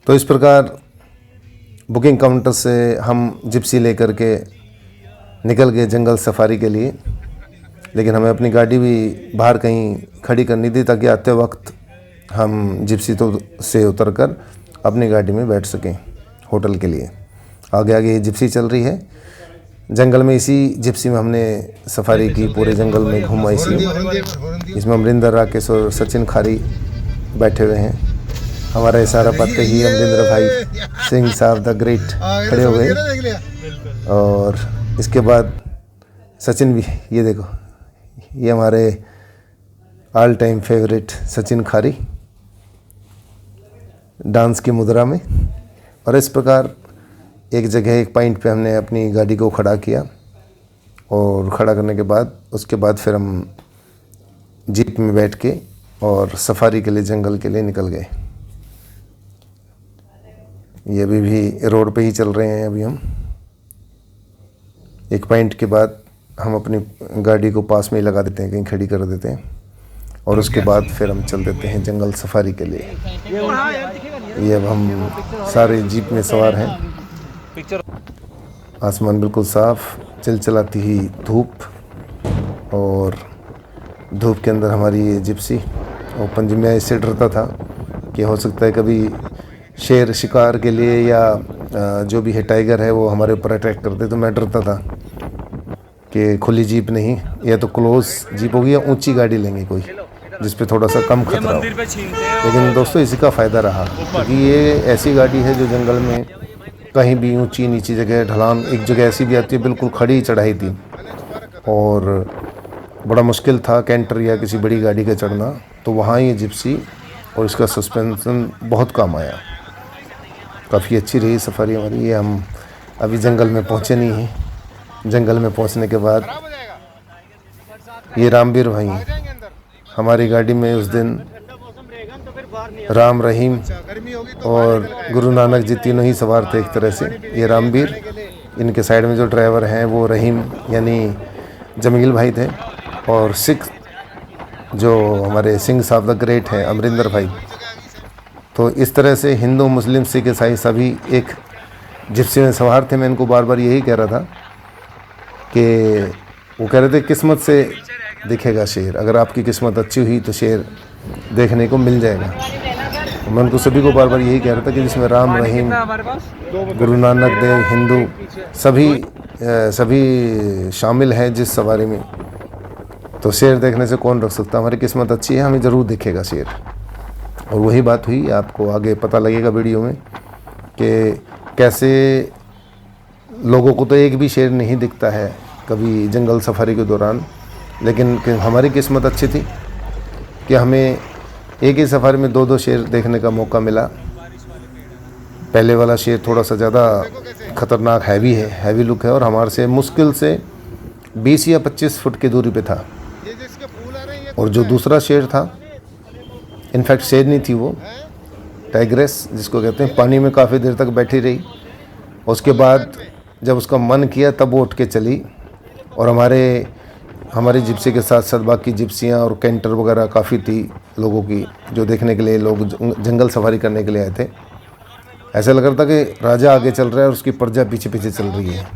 तो इस प्रकार बुकिंग काउंटर से हम जिप्सी लेकर के निकल गए जंगल सफारी के लिए। लेकिन हमें अपनी गाड़ी भी बाहर कहीं खड़ी करनी थी ताकि आते वक्त हम जिप्सी से उतरकर अपनी गाड़ी में बैठ सकें होटल के लिए। आगे आगे ये जिप्सी चल रही है जंगल में। इसी जिप्सी में हमने सफारी की, पूरे जंगल में घूमा। इसमें अमरिंदर राकेश और सचिन खारी बैठे हुए हैं। हमारा इशारा पाते ही अमरिंदर भाई सिंह साहब द ग्रेट खड़े हो गए। और इसके बाद सचिन भी, ये देखो, ये हमारे ऑल टाइम फेवरेट सचिन खारी डांस की मुद्रा में। और इस प्रकार एक जगह, एक पॉइंट पे हमने अपनी गाड़ी को खड़ा किया और खड़ा करने के बाद उसके बाद फिर हम जीप में बैठ के और सफारी के लिए, जंगल के लिए निकल गए। ये अभी भी रोड पे ही चल रहे हैं। अभी हम एक पॉइंट के बाद हम अपनी गाड़ी को पास में ही लगा देते हैं, कहीं खड़ी कर देते हैं और उसके बाद फिर हम चल देते हैं जंगल सफारी के लिए। ये अब हम सारे जीप में सवार हैं। आसमान बिल्कुल साफ, चिलचिलाती ही धूप और धूप के अंदर हमारी ये जिप्सी। और पंजी में इससे डरता था कि हो सकता है कभी शेर शिकार के लिए या जो भी है टाइगर है वो हमारे ऊपर अटैक कर दे। तो मैं डरता था कि खुली जीप नहीं, या तो क्लोज जीप होगी या ऊंची गाड़ी लेंगे कोई जिस पे थोड़ा सा कम खतरा हो। लेकिन दोस्तों इसी का फ़ायदा रहा, क्योंकि ये ऐसी गाड़ी है जो जंगल में कहीं भी ऊंची नीची जगह, ढलान, एक जगह ऐसी भी आती है बिल्कुल खड़ी चढ़ाई थी और बड़ा मुश्किल था कैंटर या किसी बड़ी गाड़ी का चढ़ना। तो वहाँ ये जिप्सी और इसका सस्पेंशन बहुत काम आया। काफ़ी अच्छी रही सफारी हमारी। ये हम अभी जंगल में पहुँचे नहीं हैं। जंगल में पहुँचने के बाद ये रामवीर भाई हमारी गाड़ी में उस दिन राम, रहीम और गुरु नानक जी तीनों ही सवार थे एक तरह से। ये रामवीर, इनके साइड में जो ड्राइवर हैं वो रहीम यानी जमील भाई थे, और सिख जो हमारे सिंह साहब द ग्रेट हैं अमरिंदर भाई। तो इस तरह से हिंदू, मुस्लिम, सिख, ईसाई सभी एक जिप्सी में सवार थे। मैं इनको बार बार यही कह रहा था कि वो कह रहे थे किस्मत से दिखेगा शेर, अगर आपकी किस्मत अच्छी हुई तो शेर देखने को मिल जाएगा। मैं उनको सभी को बार बार यही कह रहा था कि जिसमें राम, रहीम, गुरु नानक देव, हिंदू सभी शामिल हैं जिस सवारी में, तो शेर देखने से कौन रख सकता। हमारी किस्मत अच्छी है, हमें ज़रूर दिखेगा शेर। और वही बात हुई। आपको आगे पता लगेगा वीडियो में कि कैसे लोगों को तो एक भी शेर नहीं दिखता है कभी जंगल सफारी के दौरान, लेकिन हमारी किस्मत अच्छी थी कि हमें एक ही सफारी में 2-2 शेर देखने का मौका मिला। पहले वाला शेर थोड़ा सा ज़्यादा ख़तरनाक, हैवी लुक है और हमारे से मुश्किल से 20 या 25 फुट की दूरी पे था। और जो दूसरा शेर था, इनफैक्ट शेर नहीं थी वो, टाइग्रेस जिसको कहते हैं, पानी में काफ़ी देर तक बैठी रही। उसके बाद जब उसका मन किया तब वो उठ के चली। और हमारी जिप्सी के साथ साथ बाकी जिप्सियाँ और कैंटर वगैरह काफ़ी थी लोगों की, जो देखने के लिए लोग जंगल सफारी करने के लिए आए थे। ऐसा लग रहा था कि राजा आगे चल रहा है और उसकी प्रजा पीछे पीछे चल रही है।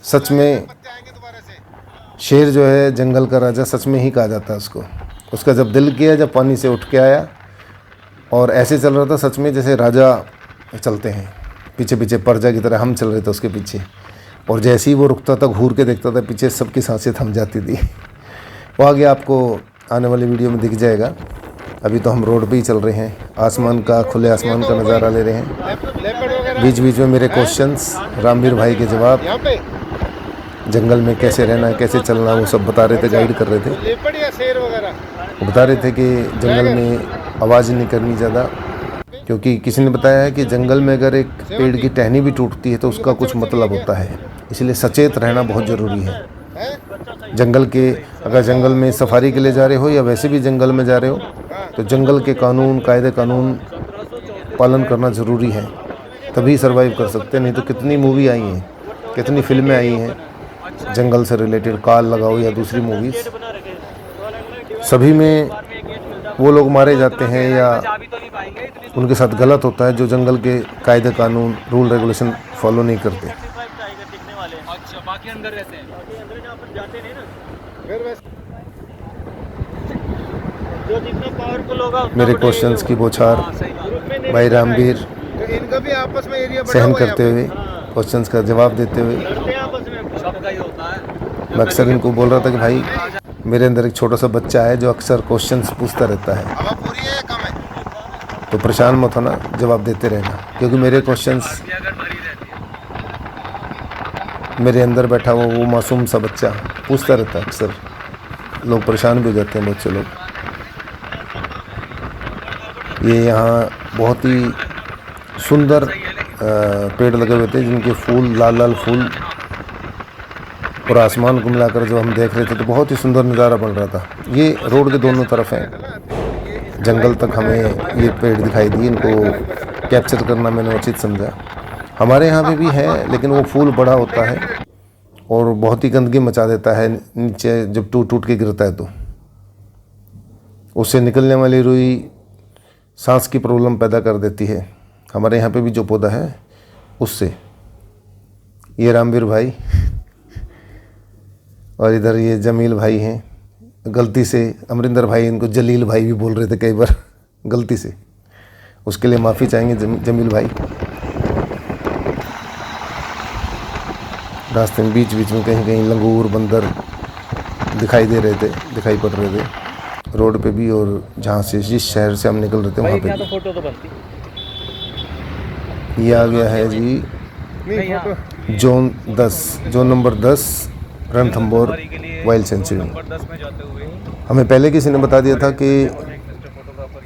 सच में शेर जो है जंगल का राजा सच में ही कहा जाता है उसको। उसका जब दिल किया, जब पानी से उठ के आया और ऐसे चल रहा था सच में जैसे राजा चलते हैं, पीछे पीछे प्रजा की तरह हम चल रहे थे उसके पीछे। और जैसे ही वो रुकता था, घूर के देखता था पीछे, सबकी सांसें थम जाती थी। वो आगे आपको आने वाली वीडियो में दिख जाएगा। अभी तो हम रोड पे ही चल रहे हैं, आसमान का, खुले आसमान का नज़ारा ले रहे हैं। बीच बीच में मेरे क्वेश्चंस, रामवीर भाई के जवाब, जंगल में कैसे रहना है, कैसे चलना है, वो सब बता रहे थे, गाइड कर रहे थे। वो बता रहे थे कि जंगल में आवाज़ नहीं करनी ज़्यादा, क्योंकि किसी ने बताया है कि जंगल में अगर एक पेड़ की टहनी भी टूटती है तो उसका कुछ मतलब होता है। इसलिए सचेत रहना बहुत ज़रूरी है। अगर जंगल में सफारी के लिए जा रहे हो या वैसे भी जंगल में जा रहे हो, तो जंगल के कानून, कायदे कानून पालन करना ज़रूरी है, तभी सर्वाइव कर सकते हैं। नहीं तो कितनी मूवी आई हैं, कितनी फिल्में आई हैं जंगल से रिलेटेड, काल लगाओ या दूसरी मूवीज़, सभी में वो लोग मारे जाते हैं या उनके साथ गलत होता है जो जंगल के कायदे कानून रूल रेगुलेशन फॉलो नहीं करते। अच्छा, बाकी अंदर रहते हैं, बाकी अंदर जहाँ पर जाते नहीं ना, जो जितना पावरफुल होगा मेरे क्वेश्चंस की बौछार भाई रामवीर तो इनका भी आपस में एरिया बड़ा सहन हुआ है करते हुए क्वेश्चंस का जवाब देते हुए आपस में सबका ही होता है। मैं अक्सर इनको बोल रहा था कि भाई मेरे अंदर एक छोटा सा बच्चा है जो अक्सर क्वेश्चंस पूछता रहता है, हवा पूरी है कम है। तो परेशान मत होना, जवाब देते रहना, क्योंकि मेरे क्वेश्चंस मेरे अंदर बैठा हुआ वो मासूम सा बच्चा पूछता रहता है। अक्सर लोग परेशान भी हो जाते हैं, बहुत से लोग। ये यहाँ बहुत ही सुंदर पेड़ लगे हुए थे जिनके फूल लाल लाल फूल, और आसमान को मिलाकर जब हम देख रहे थे तो बहुत ही सुंदर नज़ारा बन रहा था। ये रोड के दोनों तरफ हैं, जंगल तक हमें ये पेड़ दिखाई दिए, इनको कैप्चर करना मैंने उचित समझा। हमारे यहाँ पे भी है, लेकिन वो फूल बड़ा होता है और बहुत ही गंदगी मचा देता है नीचे जब टूट टूट के गिरता है, तो उससे निकलने वाली रुई सांस की प्रॉब्लम पैदा कर देती है। हमारे यहाँ पे भी जो पौधा है उससे। ये रामवीर भाई और इधर ये जमील भाई हैं। गलती से अमरिंदर भाई इनको जलील भाई भी बोल रहे थे कई बार गलती से, उसके लिए माफ़ी चाहेंगे जमील भाई। रास्ते में बीच बीच में कहीं कहीं लंगूर बंदर दिखाई दे रहे थे, दिखाई पड़ रहे थे रोड पे भी, और जहाँ से जिस शहर से हम निकल रहे थे वहाँ पे भी। फोटो तो बनती। ये आ गया है जी zone 10, zone number 10 Ranthambore wild sanctuary. हमें पहले किसी ने बता दिया था कि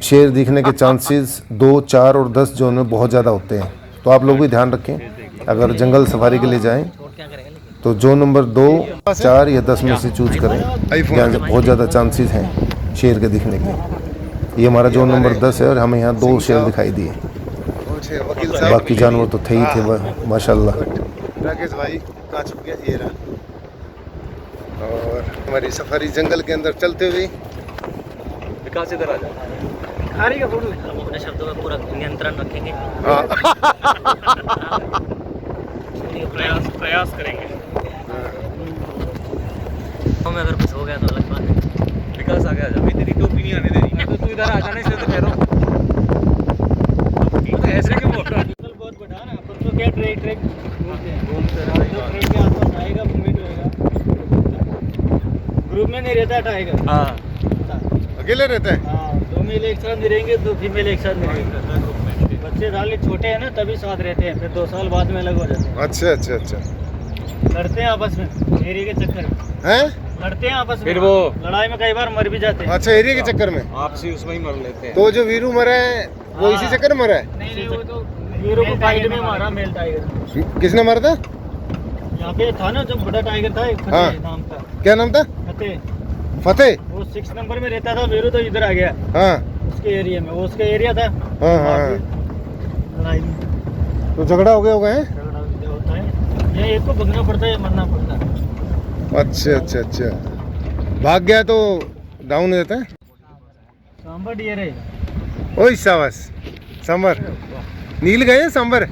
शेर दिखने के चांसेस 2, 4 और 10 जोन में बहुत ज़्यादा होते हैं, तो आप लोग भी ध्यान रखें। अगर जंगल सफारी के लिए जाएं तो जोन नंबर 2, 4 या 10 में से चूज करें, जहाँ बहुत ज़्यादा चांसेस हैं शेर के दिखने के। ये हमारा जोन नंबर 10 है और हमें यहाँ 2 शेर दिखाई दिए, बाकी जानवर तो थे ही थे माशाल्लाह। राकेश भाई आ चुके हैं, ये रहा। और हमारी सफारी जंगल के अंदर चलते हुए विकास इधर आ जाए। आ रही है फोटो। हम अपने शब्दों में पूरा नियंत्रण रखेंगे। प्रयास करेंगे। हमें अगर कुछ हो गया तो अलग बात है। विकास आ गया, अभी तेरी टोपी नहीं आने देनी। तो तू इधर आ जाना, इसलिए तो कह रहा हूँ। ऐसे क्यों बोल रहा है? बहुत बड़ा ना, अपन तो क्या ट्रेक घूमते रहो, जो ट्रेन के आसपास आएगा मूवमेंट होएगा। ग्रुप में नहीं रहता टाइगर। हाँ, अकेले रहते हैं। हाँ, 2 मेल एक साथ नहीं रहेंगे, 2 फीमेल एक साथ नहीं रहेंगे। ग्रुप में बच्चे डाले छोटे हैं ना, तभी साथ रहते हैं, फिर 2 साल बाद में अलग हो जाते हैं। अच्छा अच्छा अच्छा। लड़ते हैं आपस में एरिया के चक्कर में। हैं? लड़ते हैं आपस में, फिर वो लड़ाई में कई बार मर भी जाते हैं। अच्छा, एरिया के चक्कर में आपसी उसमें ही मर लेते हैं। तो जो वीरू मरा है वो इसी चक्कर में मरा है? नहीं, वो तो वीरू को फाइट में मारा मेल टाइगर। किसने मारा था? यहाँ पे था ना जो बड़ा टाइगर था, एक हाँ। फतेह नाम था। क्या नाम था? फतेह। फतेह? वो 6 नंबर में रहता था, वीरू तो इधर आ गया। हाँ उसके एरिया में, वो उसका एरिया था। हाँ हाँ। लड़ाई में तो झगड़ा हो गया होगा है? झगड़ा होता है, ये एक को भगना पड़ता है, मरना पड़ता है। अच्छा अच्छा अच्छा। भाग गया तो डाउन हो जाता है। सांबर डियर है। ओए शाबाश, सांबर नील गए सांबर।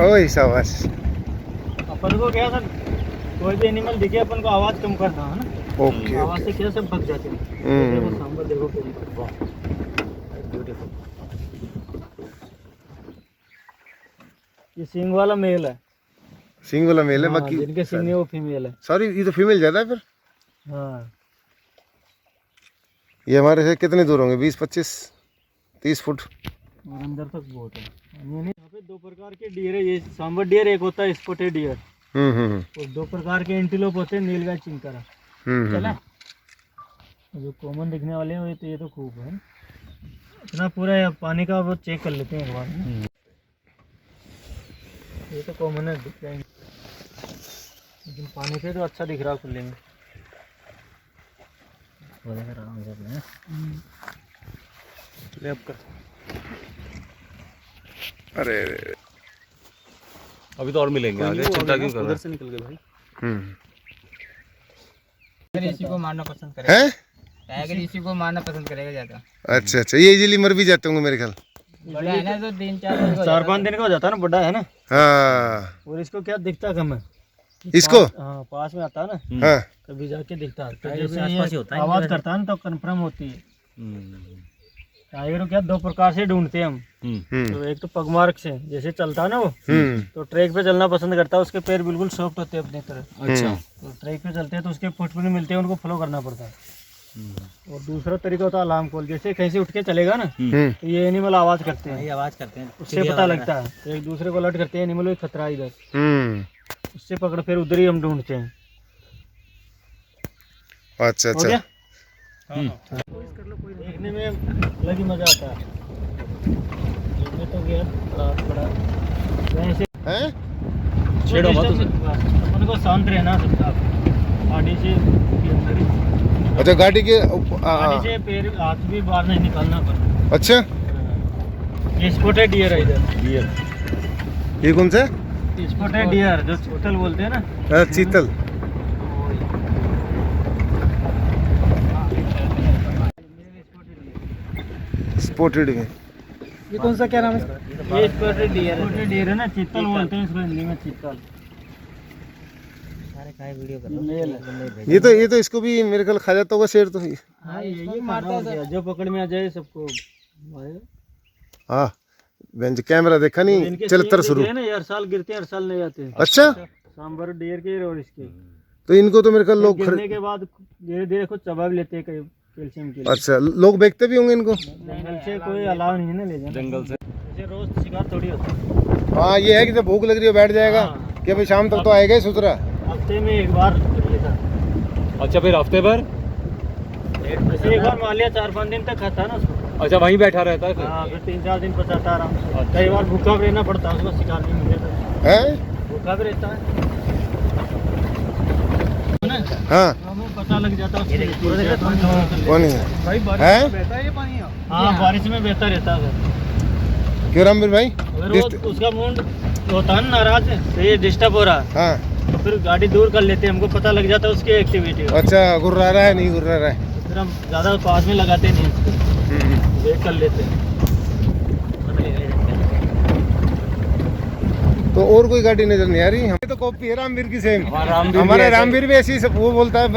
ओए शाबाश। अपन को क्या सर, कोई भी एनिमल दिखे अपन को आवाज कम करना है ना। ओके आवाज से क्या सब भग जाते हैं। देखो सांबर, देखो ब्यूटीफुल। ये सिंग वाला मेल है। सिंग वाला मेल है, हाँ, बाकी जिनके सिंग है वो फीमेल है। सॉरी, ये तो फीमेल ज्यादा है फिर। हाँ, ये हमारे से कितने दूर होंगे? 20-25-30 फुट। और अंदर तक बहुत है। यहाँ पे 2 प्रकार के डियर है। ये सांबर डियर एक होता है स्पॉटेड डियर, और 2 प्रकार के एंटीलोप होते हैं, नीलगाय चिंकारा। चला जो कॉमन दिखने वाले हैं तो ये तो खूब है। इतना पूरा पानी का वो चेक कर लेते हैं एक बार। ये तो कॉमन है, दिख जाएंगे, लेकिन पानी से तो अच्छा दिख रहा है खुले में। ले अब कर। अरे अभी तो और मिलेंगे आगे, चिंता क्यों कर रहा है? उधर से निकल गए भाई। हम्म। इसी को मारना पसंद करें। हैं? टाइगर इसी को मारना पसंद करेगा ज्यादा। अच्छा अच्छा, ये इजीली मर भी जाते होंगे मेरे ख्याल। बड़ा है ना तो 3-4 दिन का हो 4-5 दिन का हो जाता है ना, बड़ा है ना। हाँ और इसको क्या दिखता कम है, इसको हाँ पास में आता है ना, हाँ कभी जाके दिखता है। तो जैसे ये आवाज करता है ना तो कंफर्म होती है। टाइगर को क्या 2 प्रकार से ढूंढते हैं हम। तो एक तो पगमार्क से, जैसे चलता है ना वो, तो ट्रैक पे चलना पसंद करता है, उसके पैर बिल्कुल सॉफ्ट होते हैं अपनी तरह। अच्छा तो ट्रैक पे चलते हैं तो उसके फुटप्रिंट मिलते हैं, उनको फॉलो करना पड़ता है। और दूसरा तरीका होता है अलार्म कॉल, जैसे कहीं से उठ के चलेगा ना तो ये एनिमल आवाज करते हैं, आवाज करते हैं, उससे पता लगता है। तो एक दूसरे को अलर्ट करते हैं एनिमल को खतरा है इधर, उससे पकड़ फिर उधर ही हम ढूंढते हैं। अच्छा हो अच्छा। गया? देखने में अलग ही मजा आता है। देखने तो गया बड़ा वैसे हैं? अपन को शांत रहना सबका, गाड़ी से के अंदर ही। अच्छा गाड़ी के गाड़ी से पैर हाथ भी बाहर नहीं निकालना पड़ता। अच्छा ये स्पॉटेड डियर है इधर। ये कौन सा? स्पॉटेड डियर जो चीतल बोलते हैं ना। चीतल। स्पॉटेड में ये कौन सा, क्या नाम है? ये स्पॉटेड डियर है ना, चीतल बोलते हैं इसको हिंदी में, चीतल। ये तो इसको भी मेरे ख्याल खा जाता होगा शेर तो। हाँ यही मारता है, जो पकड़ में आ जाए सबको। हाँ बेंच कैमरा देखा नहीं, चलतर शुरू है ना, हर साल गिरते हैं, हर साल नहीं आते हैं। अच्छा सांबर डियर के और इसके, तो इनको तो मेरे ख्याल लोग गिरने के बाद धीरे धीरे खुद चबा भी लेते हैं कई कैल्शियम के लिए। अच्छा लोग बेचते भी होंगे इनको। जंगल से कोई अलाव नहीं है ना ले जाना, जंगल से। जैसे रोज शिकार थोड़ी होता है। हाँ ये है कि जब भूख लग रही हो बैठ जाएगा कि भाई शाम तक तो आएगा ही सुतरा। हफ्ते में एक बार लेता। अच्छा फिर हफ्ते भर? जैसे एक बार मान लिया 4-5 दिन तक खाता है ना उसको। अच्छा वहीं बैठा रहता है फिर? हाँ फिर 3-4 दिन पचाता आराम से। कई बार भूखा भी रहना पड़ता है उसको, शिकार नहीं मिलेगा, हैं? भूखा भी रहता है ना। हाँ हमें पता लग जाता है उसके। कौन है? भाई बारिश हैं? में बहता है ये पानी। हाँ बारिश में बहता रहता है। क्यों रामवीर भाई? अगर वो उसका मूड होता है ना नाराज, तो ये डिस्टर्ब हो रहा है, हाँ तो फिर गाड़ी दूर कर लेते हैं, हमको पता लग जाता है उसकी एक्टिविटी। अच्छा गुर्रा रहा है नहीं गुर्रा रहा है? फिर हम ज़्यादा पास में लगाते नहीं उसको, वेट कर लेते हैं। तो और कोई गाड़ी नजर नहीं आ रही? हमें तो कॉपी है रामवीर की सेम। हमारा रामवीर भी ऐसी सब वो बोलता है,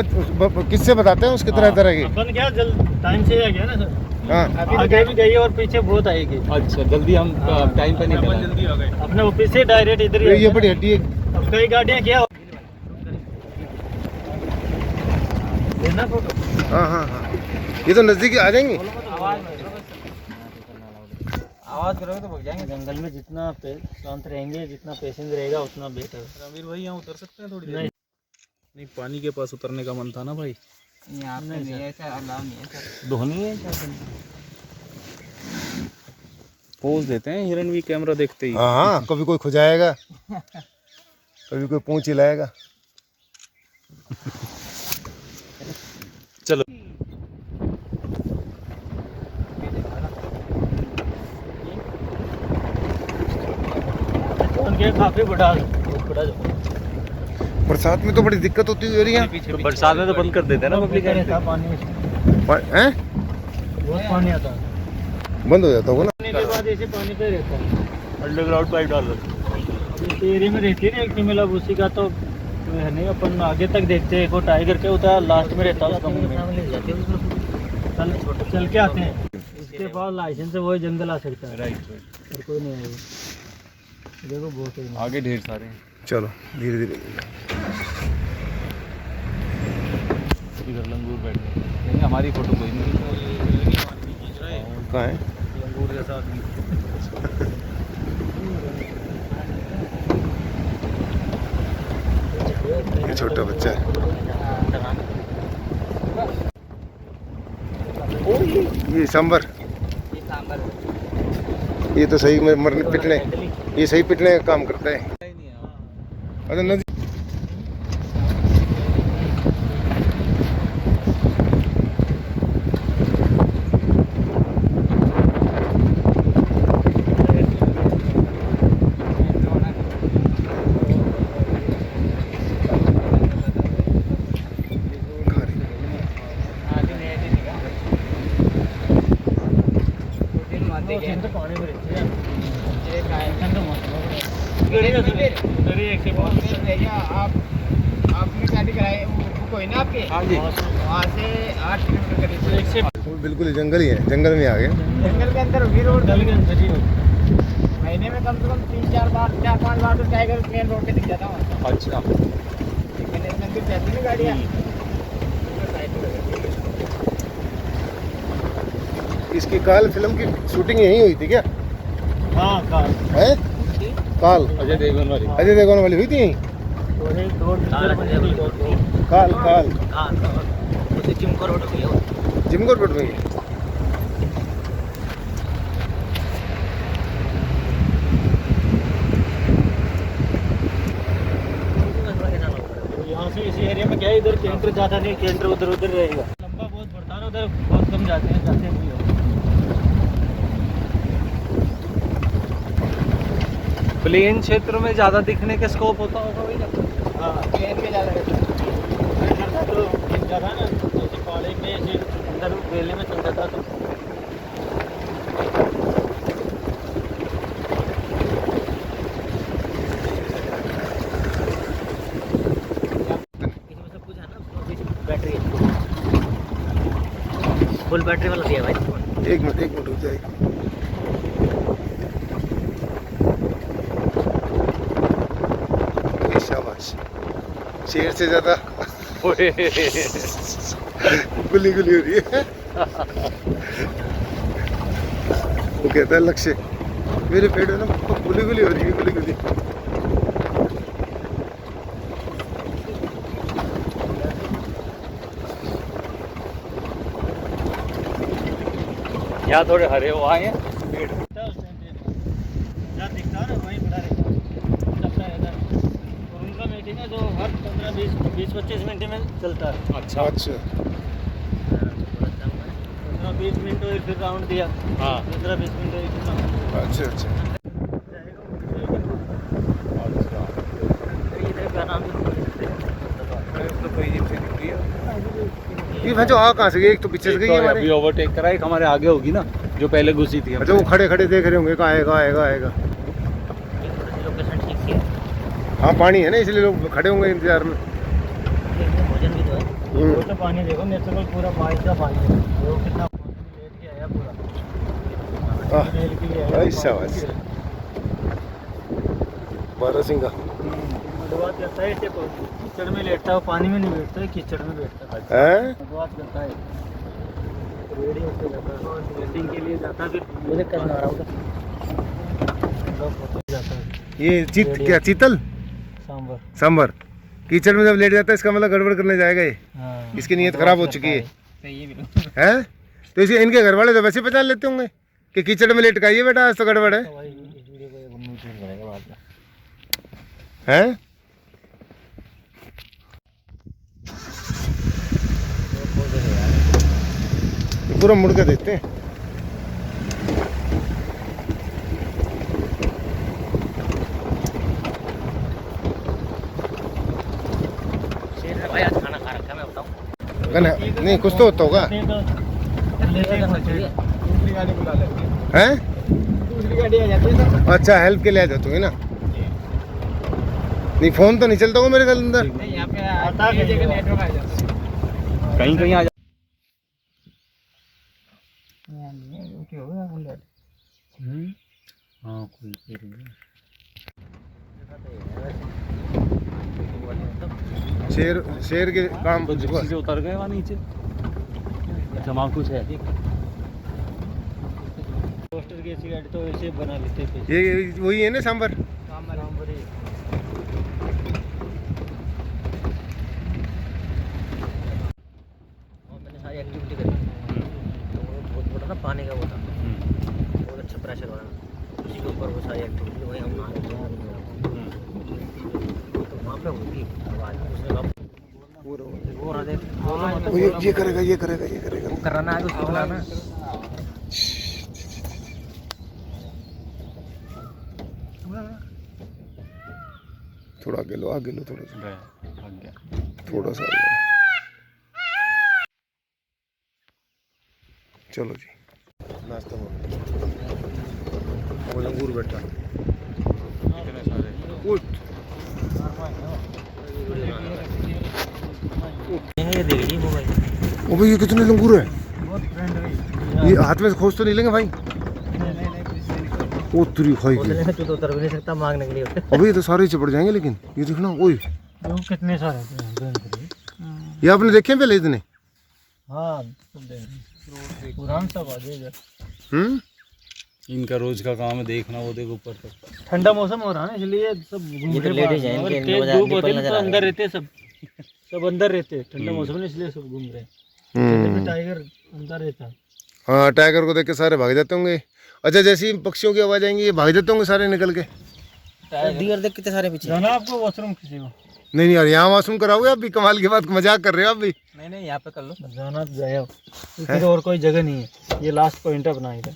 किससे बताते हैं उसकी तरह तरह की। अपन क्या जल्द टाइम से आ गया ना सर, हाँ आगे भी गई और पीछे बहुत आएगी। अच्छा जल्दी हम टाइम पे निकल जल्दी आ गए अपने ऑफिस से डायरेक्ट इधर ही ये बड़ी हड्डी है। अब कई गाड़ियाँ क्या लेना फोटो। हाँ हाँ हाँ ये तो नजदीक आ जाएंगे। आवाज करोगे तो भाग जाएंगे। जंगल में जितना शांत रहेंगे, जितना पेशेंस रहेगा उतना बेहतर। रामवीर भाई यहाँ उतर सकते हैं थोड़ी देर? नहीं पानी के पास उतरने का मन था ना भाई। यहाँ पे नहीं है सर, अलाउ नहीं है सर। धोनी है पोज देते हैं हिरन भी कैमरा देखते ही। हाँ हाँ कभी कोई खुजाएगा, कभी कोई पूंछ हिलाएगा। चलो उनके काफी बड़ा बरसात में तो बड़ी दिक्कत होती है एरिया। तो बरसात में तो बंद कर देते हैं ना पब्लिक। रहता पानी, हैं? बहुत पानी आता है। बंद हो जाता होगा ना। पानी के बाद ऐसे पानी पे रहता है। अंडरग्राउंड पाइप डाल दो। इस एरिया में रहती है ना एक फीमेल, अब उसी का तो है नहीं। अपन आगे तक देखते हैं, वो टाइगर के होता है लास्ट में रहता है उसका मुंह में। चल के आते हैं, इसके पास लाइसेंस है, वो जंगल आ सकता है। राइट और कोई नहीं आएगा। देखो बहुत है। आगे ढेर सारे हैं। चलो धीरे धीरे। इधर लंगूर बैठे हैं, हमारी फोटो कोई नहीं खींच रहा है। कहाँ है? लंगूर जैसा आदमी। ये छोटा बच्चा है। ये सांबर, ये तो सही में मरने पिटने, ये सही पिटने का काम करता है। अच्छा नदी गड़ेगा सर ये 105 फिर भैया आपने गाड़ी कराई वो कोई ना आपके हाँ जी वहाँ से 8 किलोमीटर करीब वो बिल्कुल ही जंगल ही है, जंगल में आ गए। जंगल के अंदर होगी रोड जंगल के अंदर ही हो। महीने में कम से कम 3-4 बार 4-5 बार तो टाइगर मेन रोड पे दिख जाता हूँ। अच्छा लेकिन इसमें अंदर चलती नहीं गाड़ियाँ। इसकी काल फिल्म की शूटिंग यहीं हुई थी क्या? हाँ कार है काल अजय देवगन वाली अजय देवगन वाली हुई थी यहीं? रोड काल काल चिमको रोड हो गया। जिमगोर रोड में ही। यहाँ से इसी एरिया में क्या है, इधर केंद्र ज़्यादा नहीं, केंद्र उधर उधर रहेगा। लंबा बहुत बढ़ता है, उधर बहुत कम जाते हैं नहीं हो। प्लेन क्षेत्र में ज़्यादा दिखने के स्कोप होता होगा भैया। हाँ ट्रेन के ज़्यादा रहता है। तो ज़्यादा ना, जैसे पहाड़ी में ऐसे अंदर बेले में चल जाता तो बैटरी फुल बैटरी वाला दिया भाई। एक मिनट रुक जाएगी। शाबाश, शेर से ज्यादा गुली गुली हो रही है। वो कहता है लक्ष्य मेरे पेट में ना गुली गुली हो रही है, गुली गुली। यहाँ थोड़े हरे हो आए हैं पेड़। जहाँ दिखता है ना वहीं खड़ा रहता है, चलता रहता है। और उनका मीटिंग है जो हर 15-20-25 मिनट में चलता है। अच्छा अच्छा 15-20 मिनट हुए फिर राउंड दिया, हाँ 15-20 मिनट हुए फिर राउंड अच्छा अच्छा। ये भाई जो आ कहाँ से गई? एक तो पीछे से गई है अभी हमारे। ओवरटेक करा, एक हमारे आगे होगी ना जो पहले घुसी थी। अच्छा वो खड़े खड़े देख रहे होंगे कहाँ आएगा आएगा आएगा। लोकेशन ठीक किया, हाँ पानी है ना इसलिए लोग खड़े होंगे इंतजार में। भोजन भी तो है। वो तो पानी देखो नेचुरल पूरा बारिश का पानी है, वो कितना लेट के आया पूरा। रेल के लिए आया ऐसा बस बारह सिंह का शुरुआत करता है, कीचड़ में लेटता है, पानी में नहीं बैठता है, कीचड़ में बैठता है। है। शुरुआत करता है, रेडी होते जाता है और वेल्डिंग के लिए जाता है, फिर मुझे करना रहा होगा जाता है। ये क्या चीतल सांबर सांबर कीचड़ में जब लेट जाता है इसका मतलब गड़बड़ करने जाएगा ये। हाँ इसकी नीयत खराब हो चुकी है। सही है बिल्कुल। हैं? तो इसे इनके घर वाले तो वैसे पहचान लेते होंगे कि कीचड़ में लेट का ये बेटा आज तो गड़बड़ है। भाई इस वीडियो को म्यूट करेगा बाद में। हैं? पूरा मुड़ के देखते हैं। शेर ने भाई आज खाना खा रखा है, मैं बताऊं। नहीं कुछ तो होता होगा। दूसरी गाड़ी बुला लेते हैं। हैं? दूसरी गाड़ी आ जाती है सर। अच्छा हेल्प के लिए आ जाते होंगे ना। नहीं फोन तो नहीं चलता होगा मेरे घर अंदर। नहीं यहाँ पे आता है जगह नेटवर्क आ जाता है। कहीं कहीं आ हाँ शेर के काम तो जिप्सी से उतर गए वहाँ नीचे। अच्छा वहाँ कुछ है। पोस्टर की ऐसी गाड़ी तो ऐसे बना लेते थे। ये वही है ना सांबर। सांबर ही। और मैंने सारी एक्टिविटी करी, तो वो बहुत बड़ा ना पानी का वो था, बहुत अच्छा प्रेशर वाला, उसी के ऊपर वो सारी एक्टिविटी वही हम नहा रहे थे। तो वहाँ पे होगी आवाज़, उसने कहा वो ना देख ये करेगा ये करेगा ये करेगा। वो कराना है, उसको बुलाना। थोड़ा आगे लो थोड़ा सा भाग गया। थोड़ा सा आगे। चलो जी नाश्ता हो गया। वो लंगूर बैठा कितने सारे ये देख ली मोबाइल ओ भाई ये कितने लंगूर है, बहुत फ्रेंड ये हाथ में से खोज तो नहीं लेंगे भाई? ओ तेरी भाई की, तू तो उतर भी नहीं सकता मांगने के लिए अबे ये तो सारे चिपट जाएंगे। लेकिन ये देखना, ओए कितने सारे हैं। ये आपने देखे हैं पहले इतने? हाँ सब देख रहे पुरान सब आ जाएगा। इनका रोज का काम है देखना, वो देखो ऊपर तक। ठंडा मौसम हो रहा है ना, इसलिए सब घूम रहे हैं। अगर तेज धूप होती है तो अंदर रहते सब अंदर रहते हैं। ठंडा मौसम है इसलिए सब घूम रहे हैं। टाइगर अंदर रहता है। हाँ, टाइगर को देख के सारे भाग जाते होंगे। अच्छा, जैसे ही पक्षियों की आवाज आएंगी ये भाग जाते होंगे सारे निकल के। डियर देख कितने सारे पीछे जाना आपको वॉशरूम किसी को? नहीं नहीं यार, यहाँ वॉशरूम कराओगे आप भी? कमाल की बात, मजाक कर रहे हो आप भी? नहीं यहाँ पे कर लो। जाना तो जाए, इधर और कोई जगह नहीं है। ये लास्ट पॉइंट है अपना इधर।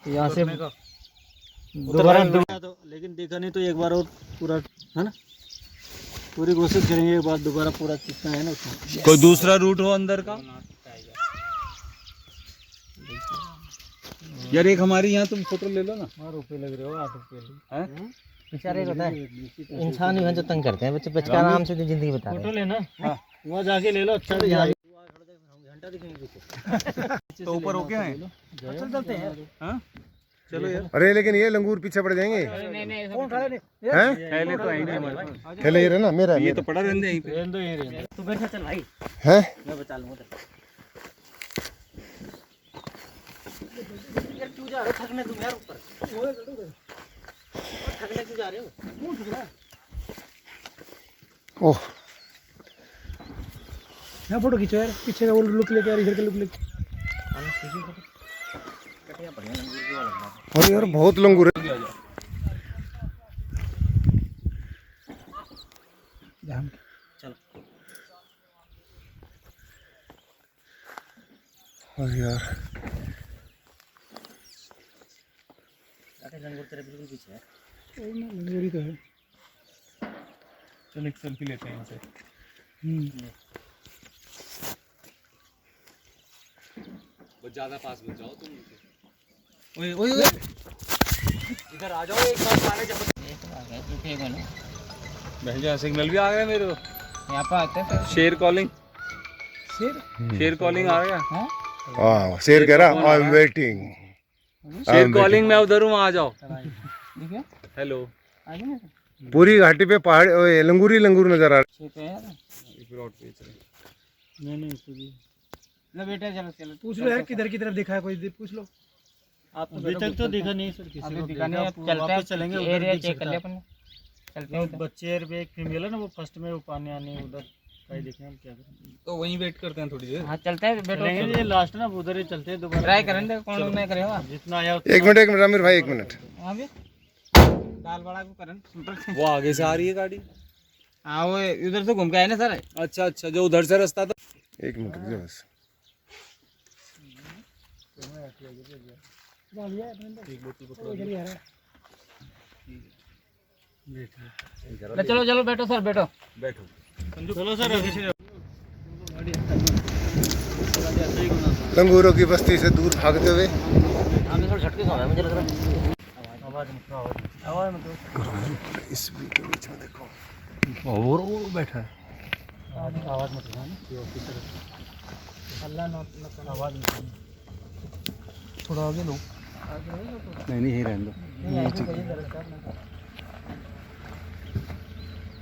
यहाँ से दोबारा तो, लेकिन देखा नहीं तो एक बार और पूरा है ना, पूरी कोशिश करेंगे एक बार दोबारा पूरा कितना है ना उसमें। कोई दूसरा रूट हो अंदर का यार? एक हमारी यहाँ तुम फोटो ले लो ना। रुपये लग रहे हो, 8 रुपये हैं? बेचारे बताए इंसान ही जो तंग करते हैं बच्चे बच्चा आराम से जिंदगी बता रहे हैं। फोटो लेना वहाँ जाके ले लो। अच्छा घंटा दिखेंगे पीछे तो ऊपर हो गया है। चल चलते हैं। हाँ चलो यार। अरे लेकिन ये लंगूर पीछे पड़ जाएंगे। कौन खड़े नहीं हैं? पहले तो आएंगे हमारे पास। खेले ये ना मेरा, ये तो पड़ा रहने यहीं पे। रहने दो, यहीं रहने दो। तू बैठा चल भाई, है? मैं बचा लूंगा तेरे यार। क्यों जा रहे हो थकने तुम यार ऊपर? थकने क्यों जा रहे हो? क्यों थक रहा है? ओह, यहाँ फोटो खींचो यार, पीछे का वो लुक लेके यार, इधर का लुक लेके। अरे यार बहुत लंगूर है। चलो अरे यार लंगूर तेरे बिल्कुल पीछे है। लंगूरी तो है। चल एक सेल्फी लेते हैं यहाँ से। बहुत ज्यादा पास मत जाओ तुम। ओए ओए ओए, इधर आ जाओ एक बार सारे। जब भैया सिग्नल भी आ गया मेरे को। यहाँ पे आते हैं शेर कॉलिंग, शेर कॉलिंग आ गया। हाँ, शेर कह रहा आई एम वेटिंग। शेर कॉलिंग, मैं उधर हूँ, आ जाओ। हेलो। पूरी घाटी पे पहाड़ लंगूरी लंगूर नजर आ रहा है। बेटा चलो पूछ लो यार, किधर की तरफ देखा है कोई? पूछ लो आप। अभी तक तो देखा नहीं सर, किसी को देखा नहीं। चलते हैं, चलेंगे एरिया चेक कर ले अपन। चलते हैं। बच्चे एक फीमेल है ना, वो फर्स्ट में वो पानी आने उधर कहीं देखें हम क्या करें। तो वहीं वेट करते हैं थोड़ी देर। हाँ चलते हैं, बैठो। ये लास्ट ना, उधर ही चलते हैं दोबारा। ट्राई करेंगे कौन नहीं करेगा जितना आया। एक मिनट आमिर भाई, एक मिनट। हाँ भी दाल बड़ा को करन। वो आगे से आ रही है गाड़ी। हाँ वो इधर से घूम के आए ना सर। अच्छा अच्छा, जो उधर से रास्ता था। एक मिनट रुकिए बस। चलो चलो बैठो सर, बैठो बैठो। चलो सर। लंगूरों की बस्ती से दूर भागते हुए मुझे लग रहा है आवाज मत इस के बीच में देखो, और वो बैठा है। आवाज मत उठाओ ना। अल्लाह ना आवाज मत। थोड़ा आगे लो। नहीं नहीं, यही रहने दो।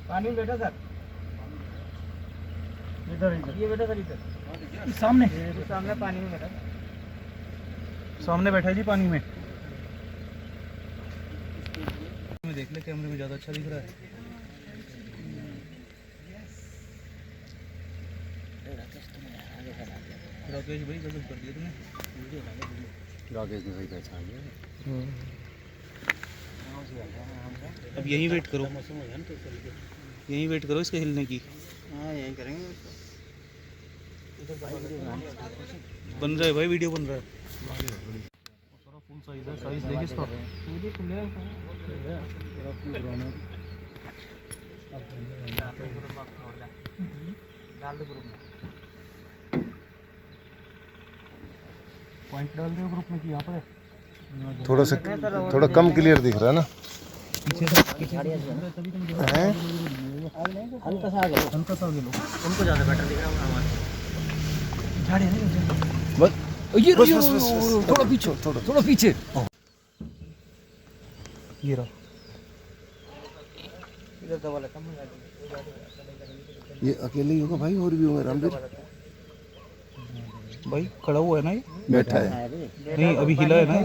पानी में बैठा सर, इधर इधर ये बैठा सर, इधर सामने सामने पानी में बैठा, सामने बैठा है जी पानी में। देख ले कैमरे में ज्यादा अच्छा दिख रहा है। राकेश भाई गजब कर दिया तुमने। राकेश ने सही पहचान लिया। अब यहीं वेट करो, यहीं वेट करो इसके हिलने की। हाँ यही करेंगे। बन रहा है भाई, वीडियो बन रहा है। फुल साइज है, साइज देखिए इसका। पॉइंट डाल दो ग्रुप में कि यहाँ पर थोड़ा कम क्लियर दिख रहा है ना। हैं? हल्का सा आगे लो उनको ज़्यादा बेटर दिख रहा है हमारे थोड़ा पीछे थोड़ा पीछे ये रहा इधर दबा लेता हूँ ये अकेले ही होगा भाई, और भी होंगे रामवीर? भाई खड़ा हुआ है ना ये बैठा है नहीं अभी हिला है ना ये?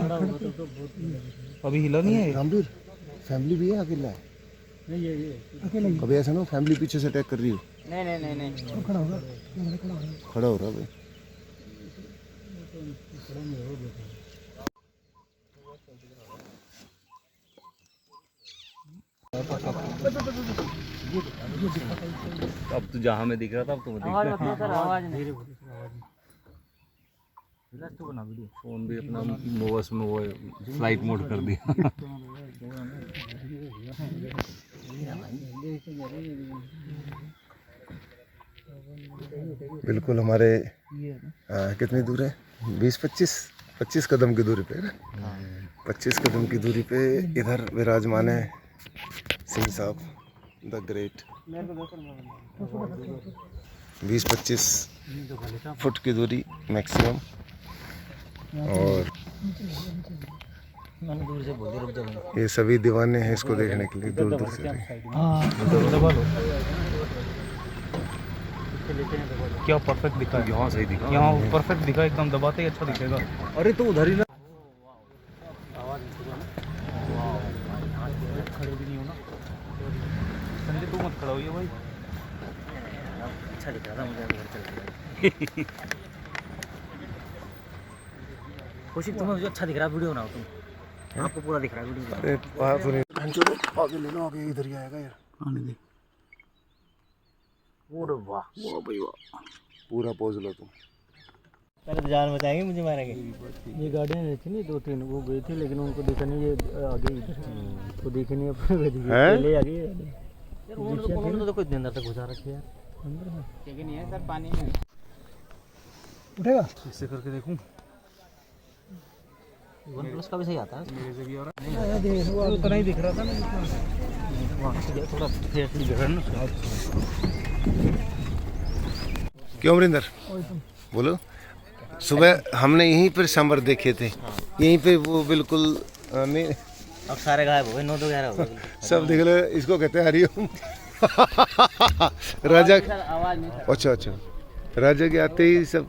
अभी हिला नहीं है ये? रामवीर, फैमिली भी है अकेला है? नहीं ये अकेला ही? कभी ऐसा ना हो फैमिली पीछे से अटैक कर रही हो? नहीं तो खड़ा होगा, खड़ा हो रहा भाई। अब तो जहाँ मैं दिख रहा था अब तो मैं दिख रहा आवाज सर आवाज नहीं तो बना वीडियो फोन भी अपना मोबस में वो फ्लाइट मोड कर दिया बिल्कुल हमारे कितनी दूर है? 20-25 कदम की दूरी पे है ना? 25 कदम की दूरी पे इधर विराजमान है सिंह साहब द ग्रेट। 20-25 फुट की दूरी मैक्सिमम। और ये सभी दीवाने हैं इसको देखने के लिए दूर दूर से। क्या परफेक्ट दिखा है यहाँ सही दिखा यहाँ परफेक्ट दिखा एकदम दबाते ही अच्छा दिखेगा। अरे तो उधर ही ना खड़े भी नहीं हो ना संजय तू मत खड़ा होइए भाई अच्छा दिख रहा था मुझे घर चल खुशी तुम्हें मुझे अच्छा दिख रहा है वीडियो बनाओ तुम आपको पूरा दिख रहा है वीडियो अरे वहाँ तो नहीं, आगे ले लो, आगे इधर ही आएगा यार। आने दे वाह भाई वाह, पूरा पोज लो तुम। पहले तो जान बचाएंगे मुझे मारेंगे। ये गाड़ियाँ रहती नहीं 2-3 वो गई थी लेकिन उनको देखा नहीं ये आगे इधर तो देखे नहीं अपने पहले आगे यार उन्होंने तो कुछ दिन अंदर तक घुसा रखे यार अंदर में ठीक नहीं है सर पानी में उठेगा? इससे करके देखूं OnePlus का भी सही आता है मेरे से भी और उतना ही दिख रहा था ना वहाँ से थोड़ा फेस दिख रहा है ना क्यों अमरिंदर बोलो? सुबह हमने यहीं पर सांबर देखे थे, यहीं पे वो बिल्कुल नहीं अब सारे गायब हो गए 9-11 हो गए सब देख लो। इसको कहते हैं हरिओम। राजा आवाज नहीं अच्छा अच्छा, राजा के आते ही सब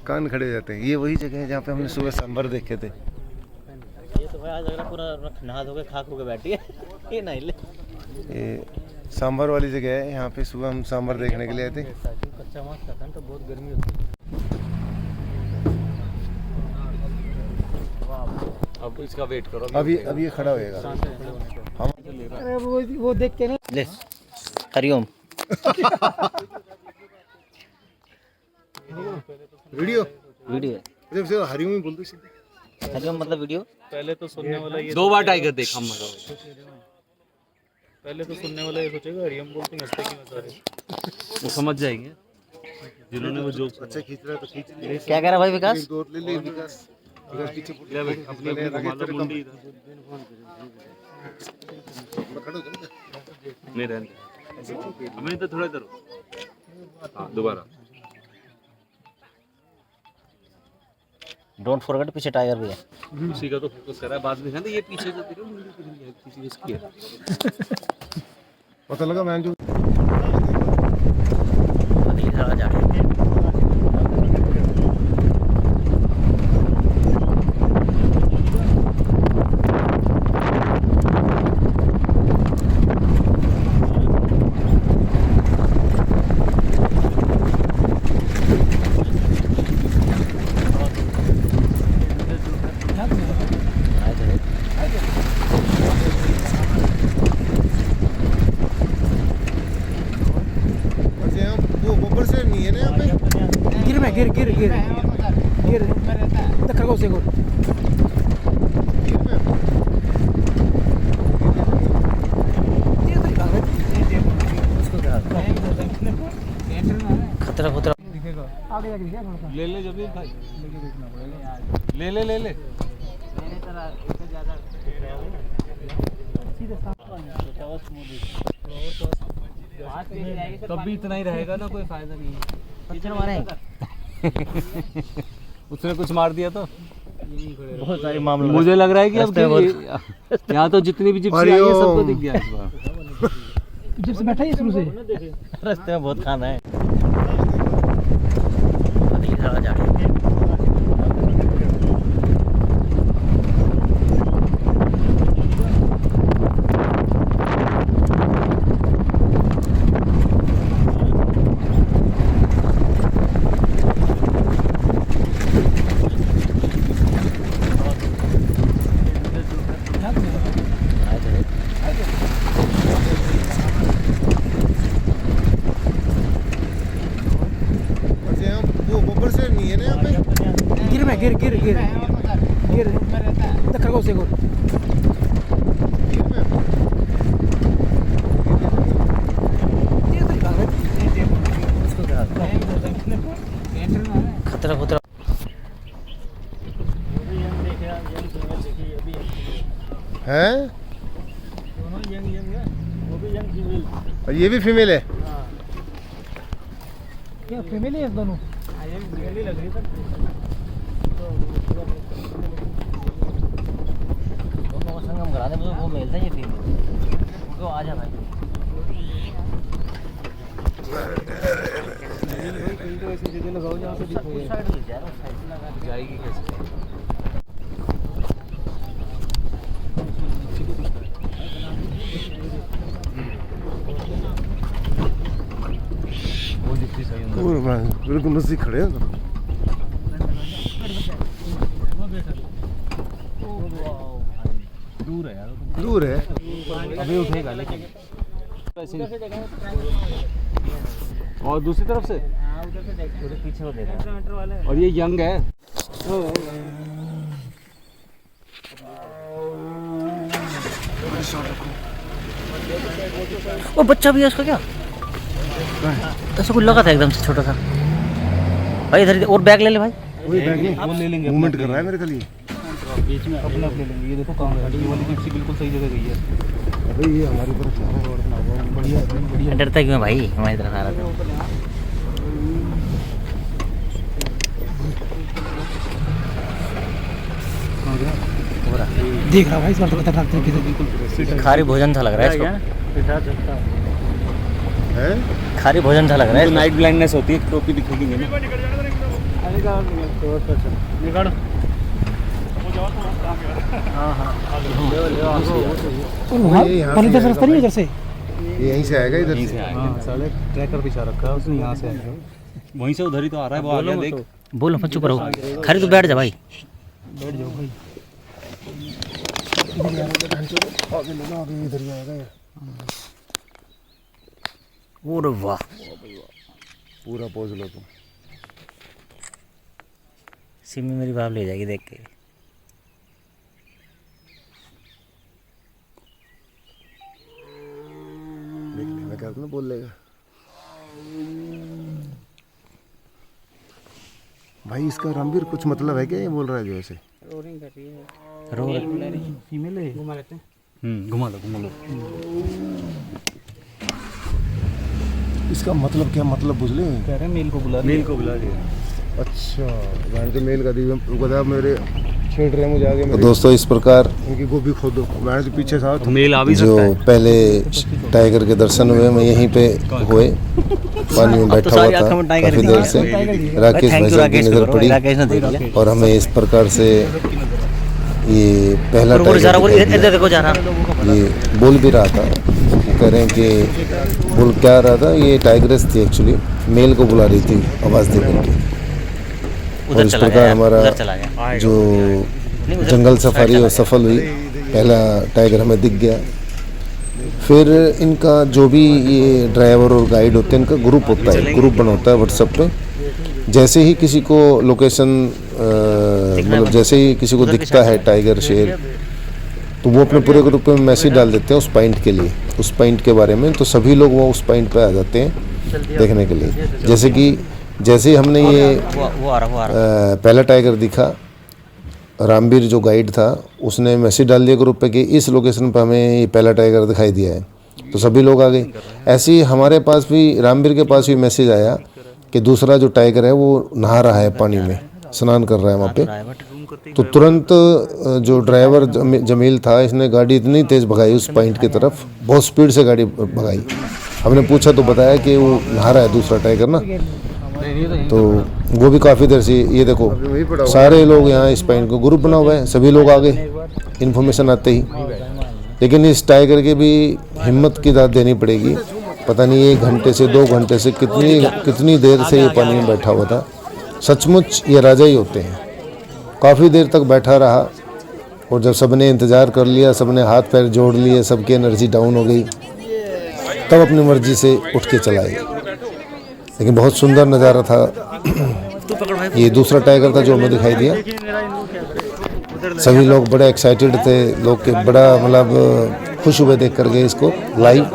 कान खड़े जाते हैं। ये वही जगह है जहाँ पे हमने सुबह सांबर देखे थे। ये तो भाई आज अगर पूरा नहा धो के खाक होके बैठी है ये नहीं ले ये सांबर वाली जगह है, यहाँ पे सुबह हम सांबर देखने के लिए आए थे। कच्चा मांस खाता है तो बहुत गर्मी होती है। अब इसका वेट करो अब ये खड़ा होएगा। अरे वो देख के ना ले हरिओम वीडियो वीडियो जब से हरिओम ही बोल दो सीधे। हरिओम मतलब वीडियो पहले तो सुनने वाला ये 2 बार टाइगर देखा मजा पहले तो सुनने वाला ये सोचेगा हरिओम बोलते हैं हंसते क्यों सारे वो समझ जाएंगे जिन्होंने वो जोक अच्छा खींच रहा है तो खींच ले। क्या कह रहा भाई विकास ले ले विकास, विकास पीछे अपने घुमाला मुंडी इधर नहीं रहने हमें तो थोड़ा इधर हाँ दोबारा डोंट फॉरगेट पीछे टाइगर भी है उसी का तो फोकस कर रहा है बाद में कहते ये पीछे जो देखो मुंडी पीछे इसकी है पता लगा मैं जो अगली जगह जा रही है खतरा खतरा ले ले जब भाई ले ले ले ले सीधे कभी इतना ही रहेगा ना, कोई फायदा नहीं है। उसने कुछ मार दिया तो बहुत सारे मामले। मुझे लग रहा है कि अब यहाँ तो जितनी भी जिप्सी आई है सबको दिख गया इस बार। जिप्सी बैठा है शुरू से, रास्ते में बहुत खाना है। अगली तरह जा रही है। गिर खरगोश देखो। खतरा खतरा है। दोनों यंग है, वो भी यंग फीमेल। और ये भी फीमेल है। क्या फीमेल है दोनों? ये फीमेल ही लग रही है। दोनों का संगम करा दे, वो मिलता है ये फीमेल। उनको आ जा भाई। तो ऐसी जगह लगाओ जहाँ से दिखे। उस साइड ले जा, उस साइड से लगा जाएगी कैसे? बिल्कुल नजदीक खड़े हैं। दूर है यार, दूर है, अभी उठेगा लेकिन। और दूसरी तरफ से पीछे वो देखा। और ये यंग है। वो बच्चा भी है उसका क्या? ऐसा कुछ लगा था एकदम से छोटा सा। भाई इधर और बैग ले ले भाई। वही बैग में वो ले लेंगे, मूवमेंट कर रहा है मेरे के लिए। बीच में अपने आप ले लेंगे। ये देखो काम गाड़ी वाली जिप्सी बिल्कुल सही जगह गई है। अबे ये हमारी तरफ बढ़िया बढ़िया। डरता क्यों भाई? हमारी तरफ आ रहा था। देख रहा भाई इस बार तो खतरनाक तरीके से। खारी भोजन सा लग रहा है इसको। है। खारी भोजन सा लग रहा है। नाइट ब्लाइंडनेस होती है, टोपी दिखेगी नहीं ना। रास्ता नहीं इधर से। ये यहीं से आएगा, इधर से। साले ट्रैकर पिछा रखा है उसने, यहाँ से आएगा। वहीं से उधर ही तो आ रहा है। वो आ गया देख। बोलो मत, चुप रहो। खारी तो बैठ जा भाई। बैठ जाओ भाई। इधर ही आएगा। ओरे वाह, पूरा पोज लो तुम। सिमी मेरी बाप ले जाएगी देख के। देख लेना क्या तुमने बोल लेगा भाई। इसका रणबीर कुछ मतलब है क्या ये बोल रहा है जो ऐसे? रोल फीमेल है, घुमा लेते हैं। घुमा लो घुमा लो। इसका मतलब क्या मतलब बुझ ले? कह रहे हैं मेल को बुला लिया। अच्छा मैंने तो मेल का दी बता मेरे छेड़ रहे मुझे आगे। तो दोस्तों इस प्रकार उनकी गोभी खोदो, मैंने तो पीछे था तो मेल आ भी जो सकता है। पहले टाइगर के दर्शन हुए मैं यहीं पे हुए, पानी में बैठा हुआ था काफी देर से। राकेश भाई साहब की नजर पड़ी और हमें इस प्रकार से ये पहला टाइगर ये बोल भी रहा था। कह रहे हैं कि बोल क्या रहा था, ये टाइग्रेस थी एक्चुअली, मेल को बुला रही थी आवाज़ दे करके। और इस प्रकार हमारा जो जंगल सफारी और सफल हुई, पहला टाइगर हमें दिख गया। फिर इनका जो भी ये ड्राइवर और गाइड होते हैं, इनका ग्रुप होता है, ग्रुप बना होता है व्हाट्सएप पे। जैसे ही किसी को लोकेशन मतलब जैसे ही किसी को दिखता है टाइगर शेर, तो वो अपने पूरे ग्रुप में मैसेज डाल देते हैं उस पॉइंट के लिए, उस पॉइंट के बारे में। तो सभी लोग वो उस पॉइंट पे आ जाते हैं देखने के लिए। जैसे ही हमने ये पहला टाइगर दिखा, रामबीर जो गाइड था उसने मैसेज डाल दिया ग्रुप पे कि इस लोकेशन पे हमें ये पहला टाइगर दिखाई दिया है। तो सभी लोग आ गए। ऐसे ही हमारे पास भी, रामवीर के पास भी मैसेज आया कि दूसरा जो टाइगर है वो नहा रहा है पानी में, स्नान कर रहा है वहाँ पे। तो तुरंत जो ड्राइवर जमील था, इसने गाड़ी इतनी तेज़ भगाई उस पॉइंट की तरफ, बहुत स्पीड से गाड़ी भगाई। हमने पूछा तो बताया कि वो नहा रहा है दूसरा टाइगर ना। तो वो भी काफ़ी देर से, ये देखो सारे लोग यहाँ इस पॉइंट को ग्रुप बना हुआ है, सभी लोग आ गए इन्फॉर्मेशन आते ही। लेकिन इस टाइगर के भी हिम्मत की दाद देनी पड़ेगी। पता नहीं 1 घंटे से 2 घंटे से कितनी देर से ये पानी में बैठा हुआ था। सचमुच ये राजा ही होते हैं। काफ़ी देर तक बैठा रहा और जब सबने इंतज़ार कर लिया, सबने हाथ पैर जोड़ लिए, सबकी एनर्जी डाउन हो गई, तब अपनी मर्जी से उठ के चला गया। लेकिन बहुत सुंदर नज़ारा था। ये दूसरा टाइगर था जो हमें दिखाई दिया। सभी लोग बड़े एक्साइटेड थे, लोग के बड़ा मतलब खुश हुए देख करके इसको लाइव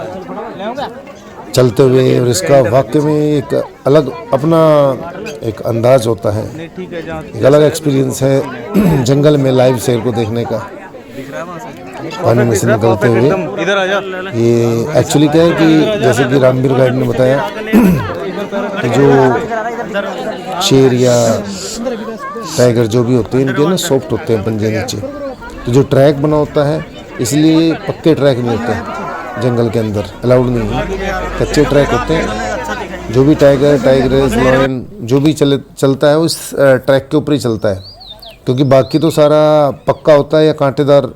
चलते हुए। और इसका वाकई में एक अलग अपना एक अंदाज होता है, एक अलग एक्सपीरियंस है जंगल में लाइव शेर को देखने का, पानी में से निकलते हुए। ये एक्चुअली क्या है कि जैसे कि रामवीर गाइड ने बताया कि जो शेर या टाइगर जो भी होते हैं, इनके ना सॉफ्ट होते हैं पंजे नीचे। तो जो ट्रैक बना होता है, इसलिए पक्के ट्रैक नहीं होते जंगल के अंदर, अलाउड नहीं है, कच्चे ट्रैक होते हैं। जो भी टाइग्रेस, लायन जो भी चलता है उस ट्रैक के ऊपर ही चलता है, क्योंकि बाकी तो सारा पक्का होता है या कांटेदार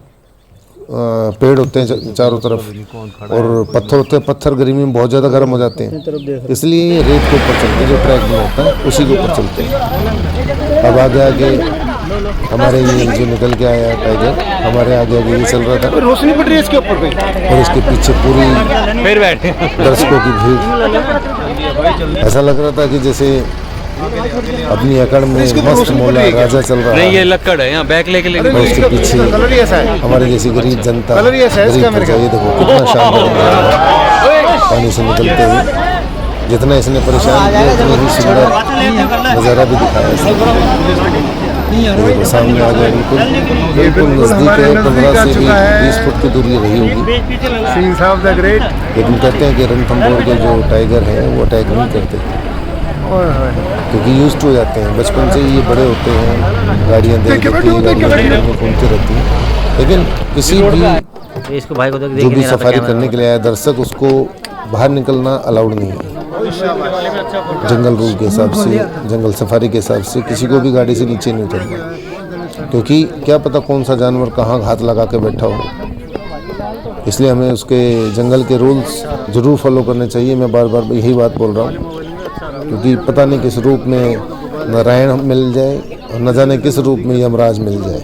पेड़ होते हैं चारों तरफ, और पत्थर होते हैं। पत्थर गर्मी में बहुत ज़्यादा गर्म हो जाते हैं, इसलिए रेत के ऊपर चलते हैं। जो ट्रैक बना होता है उसी के ऊपर चलते हैं। अब आगे हमारे ये जो निकल के आया टाइगर, हमारे आगे ये चल रहा था, रोशनी पड़ रही है इसके ऊपर पे, और इसके पीछे पूरी दर्शकों की भीड़। ऐसा लग रहा था कि जैसे अपनी अकड़ में मस्त मौला राजा चल रहा है। नहीं, ये लक्कड़ है, यहाँ बैक लेके और उसके पीछे हमारे जैसी गरीब जनता, गरीब प्रजा। ये देखो कितना शानदार पानी से निकलते हुए, जितना इसने परेशान किया उतना ही सुंदर नज़ारा भी दिखाया। देखो सामने आ गया, बिल्कुल नज़दीक है, 15 से भी 20 फुट की दूरी रही होगी। लेकिन कहते हैं कि रणथंभौर के जो टाइगर हैं वो अटैक नहीं करते, क्योंकि यूज टू हो जाते हैं, बचपन से ही ये बड़े होते हैं, गाड़ियाँ देख गाड़ियाँ घूमते रहती हैं। लेकिन किसी भी इसको भाई को जो भी सफारी करने के लिए आया दर्शक, उसको बाहर निकलना अलाउड नहीं है जंगल रूल के हिसाब से, जंगल सफारी के हिसाब से। किसी को भी गाड़ी से नीचे नहीं उतरना, क्योंकि क्या पता कौन सा जानवर कहाँ घात लगा के बैठा हो। इसलिए हमें उसके जंगल के रूल्स ज़रूर फॉलो करने चाहिए। मैं बार बार यही बात बोल रहा हूँ, क्योंकि पता नहीं किस रूप में नारायण मिल जाए और न जाने किस रूप में यमराज मिल जाए।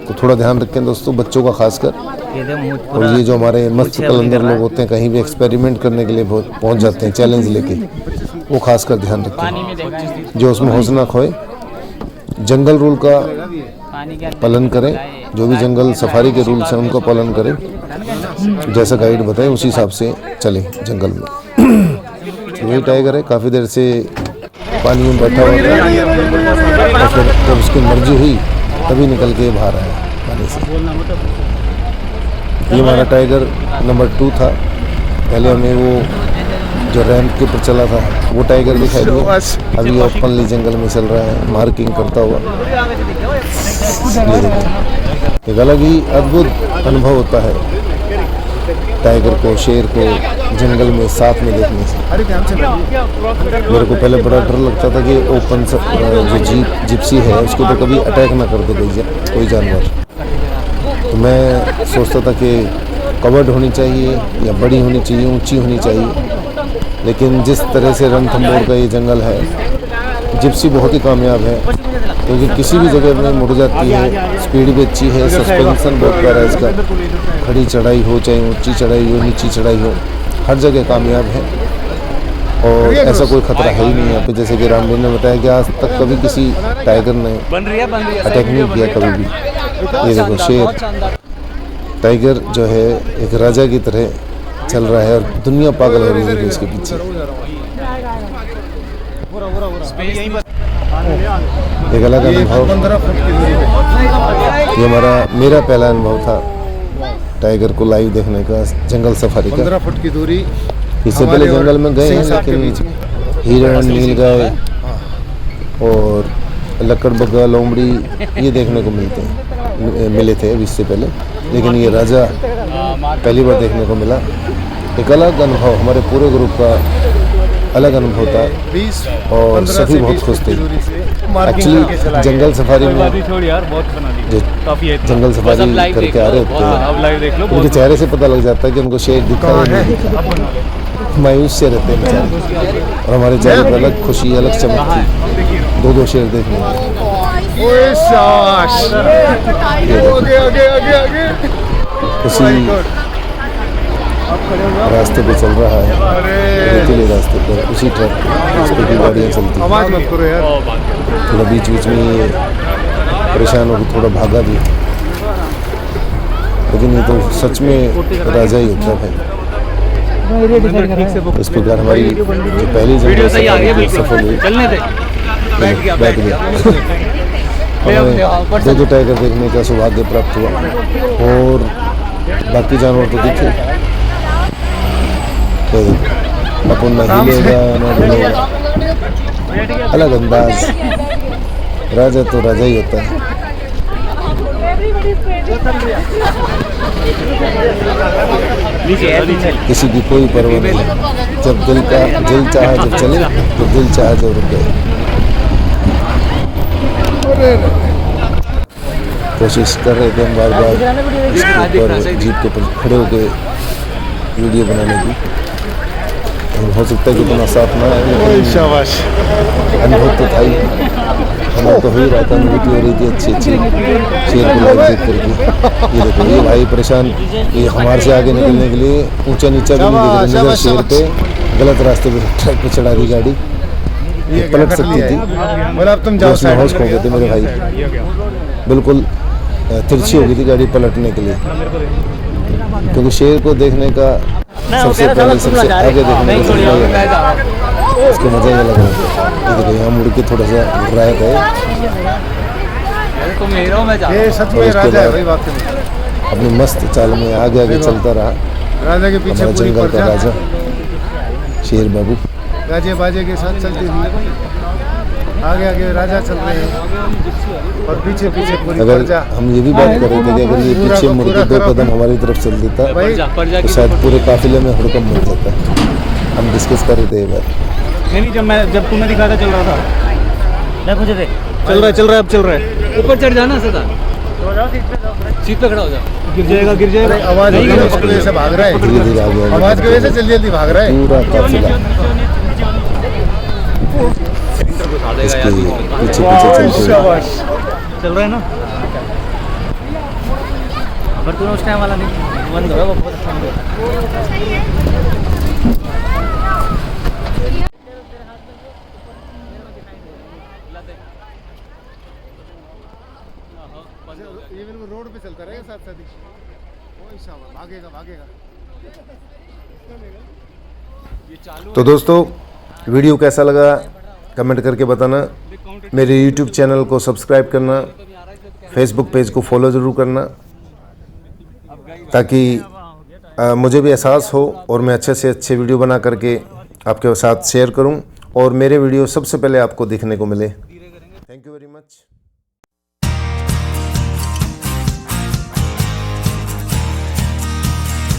तो थोड़ा ध्यान रखें दोस्तों, बच्चों का खासकर। और ये जो हमारे मस्त कलंदर लोग होते हैं, कहीं भी एक्सपेरिमेंट करने के लिए पहुंच जाते हैं चैलेंज लेके, वो खासकर ध्यान रखें, जो उसमें हौसला खोए। जंगल रूल का पालन करें, जो भी जंगल सफारी के रूल्स हैं उनको पालन करें, जैसा गाइड बताए उसी हिसाब से चलें जंगल में। वही टाइगर है, काफ़ी देर से पानी में बैठा हुआ था, और फिर जब उसकी मर्जी हुई तभी निकल के बाहर आया पानी से। ये हमारा टाइगर नंबर 2 था। पहले हमें वो जो रैंप के ऊपर चला था वो टाइगर दिखाई दिया। अभी ओपनली जंगल में चल रहा है, मार्किंग करता हुआ। एक अलग ही अद्भुत अनुभव होता है टाइगर को, शेर को जंगल में साथ में देखने से। मेरे को पहले बड़ा डर लगता था कि ओपन जो जिप्सी है उसको तो कभी अटैक ना कर दे कोई जानवर। तो मैं सोचता था कि कवर्ड होनी चाहिए या बड़ी होनी चाहिए, ऊंची होनी चाहिए। लेकिन जिस तरह से रणथंभौर का ये जंगल है, जिप्सी बहुत ही कामयाब है, क्योंकि किसी भी जगह में मुड़ जाती है, स्पीड भी अच्छी है, सस्पेंशन बहुत प्यारा है इसका। खड़ी चढ़ाई हो चाहे ऊंची चढ़ाई हो, नीची चढ़ाई हो, हर जगह कामयाब है और ऐसा कोई खतरा है ही नहीं यहाँ पे। जैसे कि रामवीर ने बताया कि आज तक कभी किसी टाइगर ने अटैक नहीं किया कभी भी। ये देखो शेर, टाइगर जो है एक राजा की तरह चल रहा है और दुनिया पागल हो रही है इसके पीछे। एक अलग अनुभव, ये मेरा पहला अनुभव था टाइगर को लाइव देखने का, जंगल सफारी का। 15 फुट की दूरी। इससे पहले जंगल में गए हैं, लेकिन हिरण, नीलगाय और लकड़बग्गा, लोमड़ी ये देखने को मिले थे अभी इससे पहले, लेकिन ये राजा पहली बार देखने को मिला। एक अलग अनुभव, हमारे पूरे ग्रुप का अलग अनुभव था 20 और सभी बहुत खुश थे। एक्चुअली जंगल सफारी में जो जंगल सफारी करके आ रहे होते हैं, उनके चेहरे से पता लग जाता है कि उनको शेर दिखा है नहीं दिखा। मायूस से रहते हैं बेचारे, और हमारे चेहरे पर अलग खुशी, अलग चमक थी। 2 शेर देखने में। ओए शाबाश, आगे आगे आगे आगे। उसी रास्ते पे चल रहा है, रेतीले रास्ते पर, उसी ट्रक उस पर भी गाड़ियाँ चलती हैं। आवाज मत करो यार। थोड़ा बीच बीच में ये परेशान होकर थोड़ा भागा भी, लेकिन ये तो सच में राजा ही होता है। इस प्रकार हमारी जो पहली जंगल सफल हुई, बैठ गया। हमें 2 टाइगर देखने का सौभाग्य प्राप्त हुआ, और बाकी जानवर तो दिखे, तो अपन न हिलेगा न डुलेगा, अलग अंदाज। राजा तो राजा ही होता है। किसी की कोई परवाह नहीं, जब दिल चाहा जब चले, तो दिल चाहा जब रुक गए। कोशिश कर रहे थे हम बार-बार इसके ऊपर, जीप के ऊपर खड़े होकर वीडियो बनाने की। हो सकता है कि इतना साफ ना है, लेकिन शाबाश, अनुभव तो था ही, हमें तो हो ही रहा था, अनुभूति हो रही थी अच्छी शेर को लाइव देख करके। ये देखो, ये भाई परेशान, ये हमारे से आगे निकलने के लिए ऊंचा नीचा भी नहीं दिख रहा, शेर पे गलत रास्ते पे ट्रैक पे चढ़ा दी गाड़ी, ये पलट सकती थी। मतलब तुम जाओ, उसमें होश खो गए थे मेरे भाई, बिल्कुल तिरछी हो गई थी गाड़ी पलटने के लिए, क्योंकि शेर को देखने का सबसे पहले, सबसे आगे देखने का उसको मजा ही अलग है। देखो यहाँ मुड़ के थोड़ा सा घबराया गए, ये सच में राजा है भाई, वाकई में अपनी मस्त चाल में आगे आगे चलता रहा। राजा के पीछे हमारा पूरी जंगल का प्रजा राजा शेर बाबू गाजे बाजे के साथ चलती हुई आगे आगे राजा चल रहे हैं, और पीछे पीछे पूरी अगर प्रजा। हम ये भी बात कर रहे थे कि अगर ये पीछे मुड़ के 2 कदम हमारी तरफ चल देता, तो शायद पूरे काफिले में हड़कंप मिल जाता। हम डिस्कस कर रहे थे ये बात। नहीं, जब तुम्हें दिखाया चल रहा था, मुझे चल रहा है, अब चल रहा है। ऊपर चढ़ जाना सदा, सीट पे खड़ा हो जाओ, गिर जाएगा। आवाज की वजह से भाग रहा है, धीरे धीरे आगे आवाज की वजह से जल्दी जल्दी भाग रहा है पूरा काफिला इसके पीछे पीछे चलते हुए। चल रहा है ना। अगर तूने उस टाइम वाला नहीं बंद हो, वो बहुत अच्छा बंद ये बिल्कुल रोड पे चलता रहेगा साथ साथ ही। भागेगा भागेगा। तो दोस्तों, वीडियो कैसा लगा कमेंट करके बताना। मेरे YouTube चैनल को सब्सक्राइब करना, फेसबुक पेज को फॉलो ज़रूर करना, ताकि मुझे भी एहसास हो और मैं अच्छे से अच्छे वीडियो बना करके आपके साथ शेयर करूं और मेरे वीडियो सबसे पहले आपको देखने को मिले।